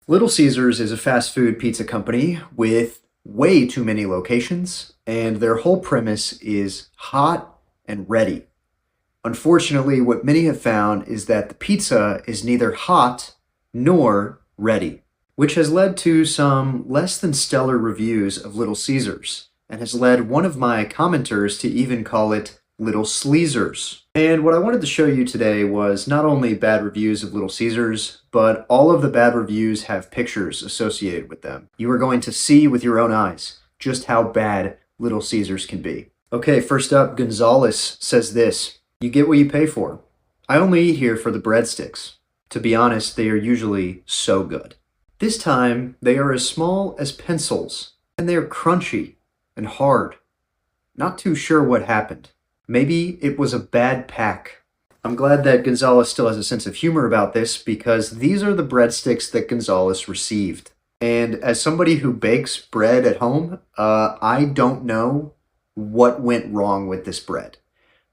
Little Caesars is a fast food pizza company with way too many locations, and their whole premise is hot and ready. Unfortunately, what many have found is that the pizza is neither hot nor ready, which has led to some less than stellar reviews of Little Caesars, and has led one of my commenters to even call it Little Sleezers. And what I wanted to show you today was not only bad reviews of Little Caesars, but all of the bad reviews have pictures associated with them. You are going to see with your own eyes just how bad Little Caesars can be. Okay, first up, Gonzales says this: "You get what you pay for. I only eat here for the breadsticks. To be honest, they are usually so good. This time, they are as small as pencils, and they are crunchy and hard. Not too sure what happened. Maybe it was a bad pack." I'm glad that Gonzales still has a sense of humor about this, because these are the breadsticks that Gonzales received. And as somebody who bakes bread at home, I don't know what went wrong with this bread.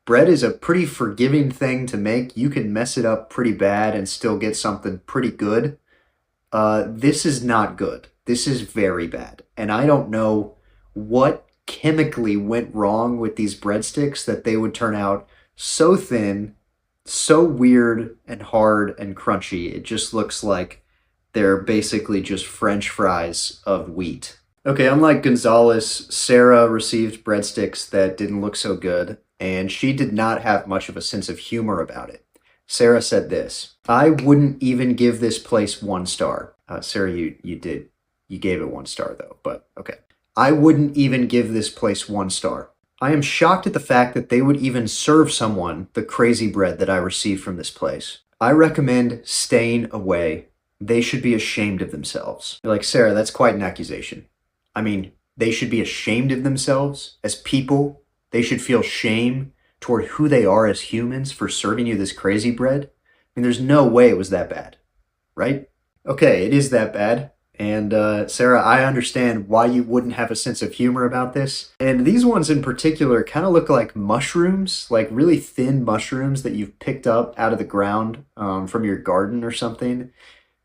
Bread is a pretty forgiving thing to make. You can mess it up pretty bad and still get something pretty good. This is not good. This is very bad. And I don't know what chemically went wrong with these breadsticks that they would turn out so thin, so weird and hard and crunchy. It just looks like they're basically just French fries of wheat. Okay, unlike Gonzales, Sarah received breadsticks that didn't look so good, and she did not have much of a sense of humor about it. Sarah said this: "I wouldn't even give this place 1 star." Sarah, you did. You gave it 1 star though, but okay. "I wouldn't even give this place 1 star. I am shocked at the fact that they would even serve someone the crazy bread that I received from this place. I recommend staying away. They should be ashamed of themselves." You're like, Sarah, that's quite an accusation. I mean, they should be ashamed of themselves as people. They should feel shame toward who they are as humans for serving you this crazy bread. I mean, there's no way it was that bad, right? Okay, it is that bad. And Sarah, I understand why you wouldn't have a sense of humor about this. And these ones in particular kind of look like mushrooms, like really thin mushrooms that you've picked up out of the ground from your garden or something.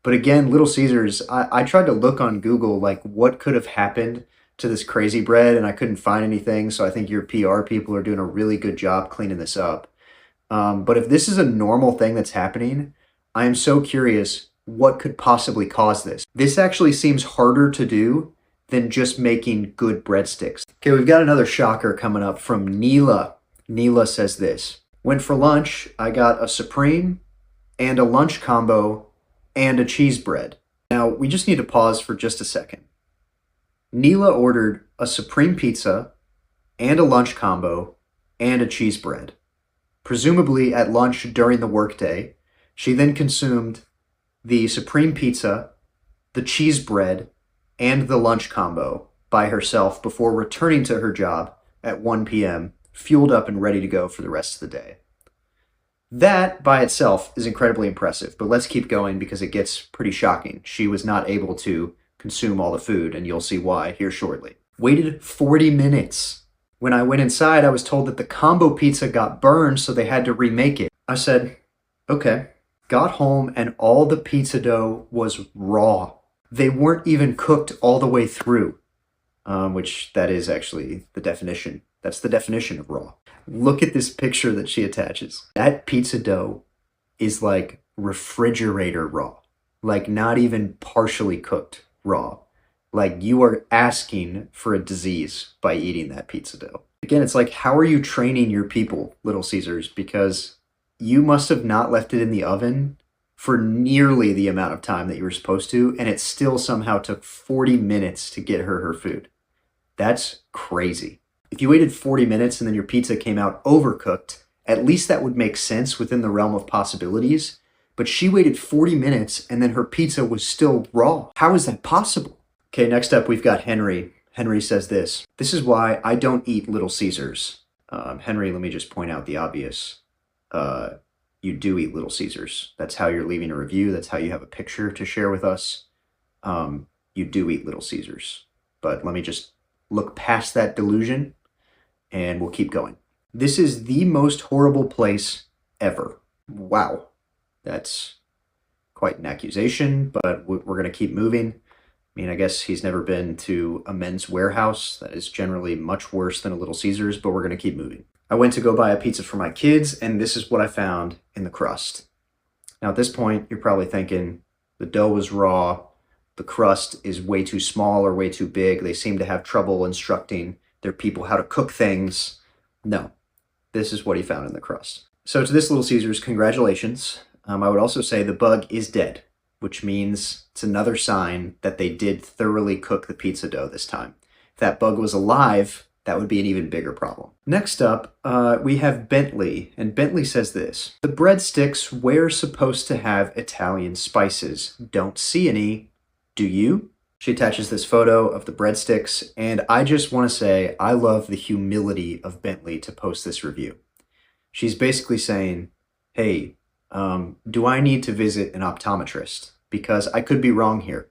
But again, Little Caesars, I tried to look on Google, like what could have happened to this crazy bread, and I couldn't find anything. So I think your PR people are doing a really good job cleaning this up. But if this is a normal thing that's happening, I am so curious what could possibly cause this. This actually seems harder to do than just making good breadsticks. Okay, we've got another shocker coming up from Neila. Neila says this: "Went for lunch, I got a Supreme and a lunch combo and a cheese bread." Now, we just need to pause for just a second. Neila ordered a Supreme pizza and a lunch combo and a cheese bread. Presumably at lunch during the workday, she then consumed the Supreme pizza, the cheese bread, and the lunch combo by herself before returning to her job at 1 p.m., fueled up and ready to go for the rest of the day. That by itself is incredibly impressive, but let's keep going because it gets pretty shocking. She was not able to consume all the food, and you'll see why here shortly. Waited 40 minutes. When I went inside, I was told that the combo pizza got burned, so they had to remake it. I said, okay. Got home and all the pizza dough was raw. They weren't even cooked all the way through, which that is actually the definition. That's the definition of raw. Look at this picture that she attaches. That pizza dough is like refrigerator raw, like not even partially cooked raw. Like you are asking for a disease by eating that pizza dough. Again, it's like, how are you training your people, Little Caesars? Because you must have not left it in the oven for nearly the amount of time that you were supposed to, and it still somehow took 40 minutes to get her food. That's crazy. If you waited 40 minutes and then your pizza came out overcooked, at least that would make sense within the realm of possibilities. But she waited 40 minutes and then her pizza was still raw. How is that possible? Okay, next up we've got Henry. Henry says this: "This is why I don't eat Little Caesars." Henry, let me just point out the obvious. You do eat Little Caesars. That's how you're leaving a review. That's how you have a picture to share with us. You do eat Little Caesars. But let me just look past that delusion and we'll keep going. "This is the most horrible place ever." Wow. That's quite an accusation, but we're going to keep moving. I mean, I guess he's never been to a Men's Warehouse. That is generally much worse than a Little Caesars, but we're going to keep moving. I went to go buy a pizza for my kids, and this is what I found in the crust. Now, at this point, you're probably thinking the dough is raw, the crust is way too small or way too big. They seem to have trouble instructing their people how to cook things. No, this is what he found in the crust. So to this Little Caesars, congratulations. I would also say the bug is dead, which means it's another sign that they did thoroughly cook the pizza dough this time. If that bug was alive, that would be an even bigger problem. Next up, we have Bentley, and Bentley says this: the breadsticks were supposed to have Italian spices. Don't see any. Do you? She attaches this photo of the breadsticks, and I just want to say I love the humility of Bentley to post this review. She's basically saying, hey, do I need to visit an optometrist? Because I could be wrong here.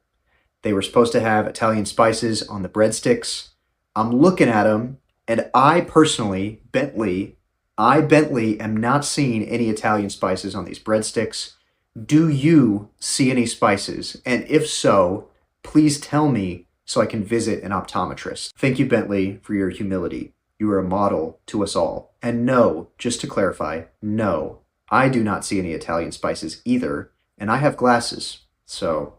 They were supposed to have Italian spices on the breadsticks. I'm looking at them, and I personally, Bentley, am not seeing any Italian spices on these breadsticks. Do you see any spices? And if so, please tell me so I can visit an optometrist. Thank you, Bentley, for your humility. You are a model to us all. And no, just to clarify, no, I do not see any Italian spices either, and I have glasses, so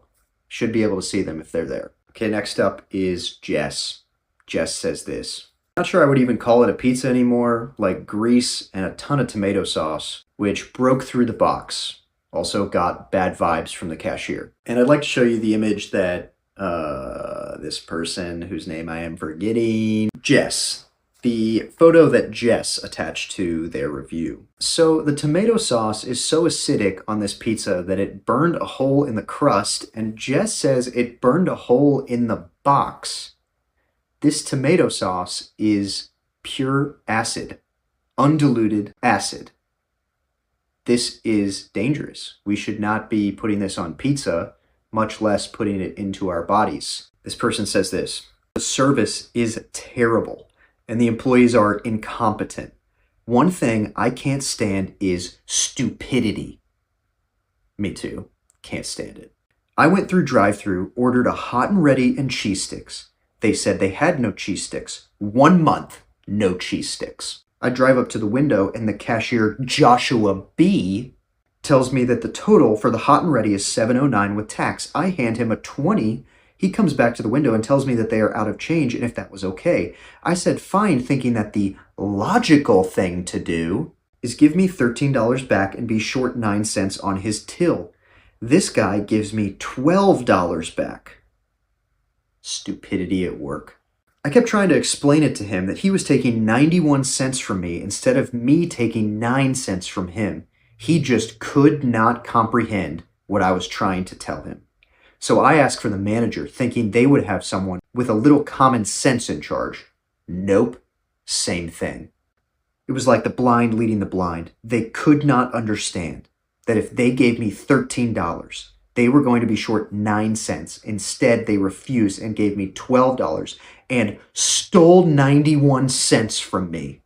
should be able to see them if they're there. Okay, next up is Jess. Jess says this: not sure I would even call it a pizza anymore, like grease and a ton of tomato sauce, which broke through the box. Also got bad vibes from the cashier. And I'd like to show you the image that this person, whose name I am forgetting, Jess. The photo that Jess attached to their review. So the tomato sauce is so acidic on this pizza that it burned a hole in the crust, and Jess says it burned a hole in the box. This tomato sauce is pure acid, undiluted acid. This is dangerous. We should not be putting this on pizza, much less putting it into our bodies. This person says this: the service is terrible and the employees are incompetent. One thing I can't stand is stupidity. Me too. Can't stand it. I went through drive-thru, ordered a hot and ready and cheese sticks. They said they had no cheese sticks. 1 month, no cheese sticks. I drive up to the window and the cashier, Joshua B., tells me that the total for the hot and ready is $7.09 with tax. I hand him a 20. He comes back to the window and tells me that they are out of change and if that was okay. I said fine, thinking that the logical thing to do is give me $13 back and be short 9 cents on his till. This guy gives me $12 back. Stupidity at work. I kept trying to explain it to him that he was taking 91 cents from me instead of me taking 9 cents from him. He just could not comprehend what I was trying to tell him. So I asked for the manager, thinking they would have someone with a little common sense in charge. Nope, same thing. It was like the blind leading the blind. They could not understand that if they gave me $13, they were going to be short 9 cents. Instead, they refused and gave me $12 and stole 91 cents from me.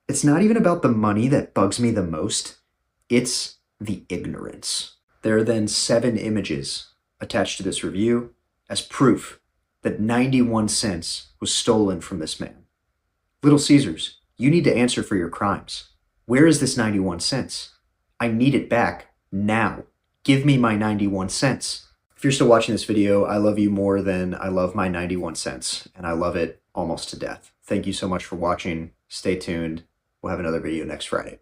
It's not even about the money that bugs me the most. It's the ignorance. There are then 7 images attached to this review as proof that 91 cents was stolen from this man. Little Caesars, you need to answer for your crimes. Where is this 91 cents? I need it back now. Give me my 91 cents. If you're still watching this video, I love you more than I love my 91 cents, and I love it almost to death. Thank you so much for watching. Stay tuned. We'll have another video next Friday.